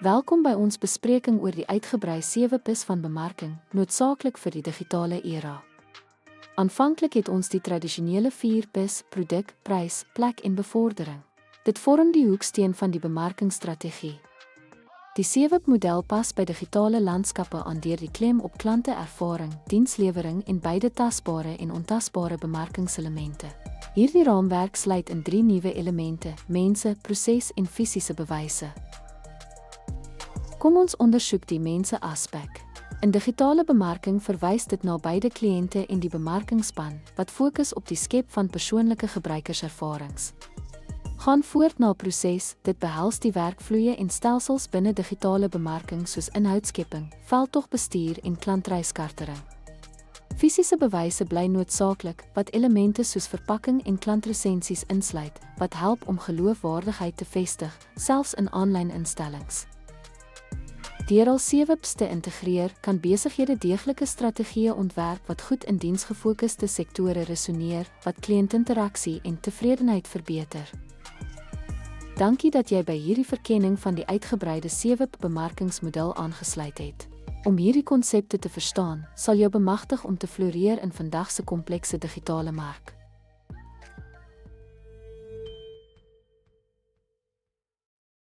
Welkom by ons bespreking oor die uitgebrei 7 P's van bemarking, noodsaaklik vir die digitale era. Aanvanklik het ons die tradisionele 4 P's, produk, prys, plek en bevordering. Dit vorm die hoeksteen van die bemarkingsstrategie. Die 7 P-model pas by digitale landskappe aan deur die klem op klante-ervaring, dienslewering en beide tasbare en ontasbare bemarkingselemente. Hierdie raamwerk sluit in 3 nuwe elemente: mense, proses en fisiese bewyse. Kom ons ondersoek die mense aspek. In digitale bemarking verwys dit na beide kliënte en die bemarkingsspan, wat fokus op die skep van persoonlike gebruikerservarings. Gaan voort na proses, dit behels die werkvloeie en stelsels binne digitale bemarking soos inhoudskepping, veldtogbestuur en klantreiskartering. Fisiese bewyse bly noodsaaklik, wat elemente soos verpakking en klantresensies insluit, wat help om geloofwaardigheid te vestig, selfs in aanlyn instellings. Deur al 7 P's te integreer, kan besighede deeglike strategieë ontwerp wat goed in diensgefokuste sektore resoneer, wat kliëntinteraksie en tevredenheid verbeter. Dankie dat jy by hierdie verkenning van die uitgebreide 7 P bemarkingsmodel aangesluit het. Om hierdie konsepte te verstaan, sal jou bemagtig om te floreer in vandag se komplekse digitale mark.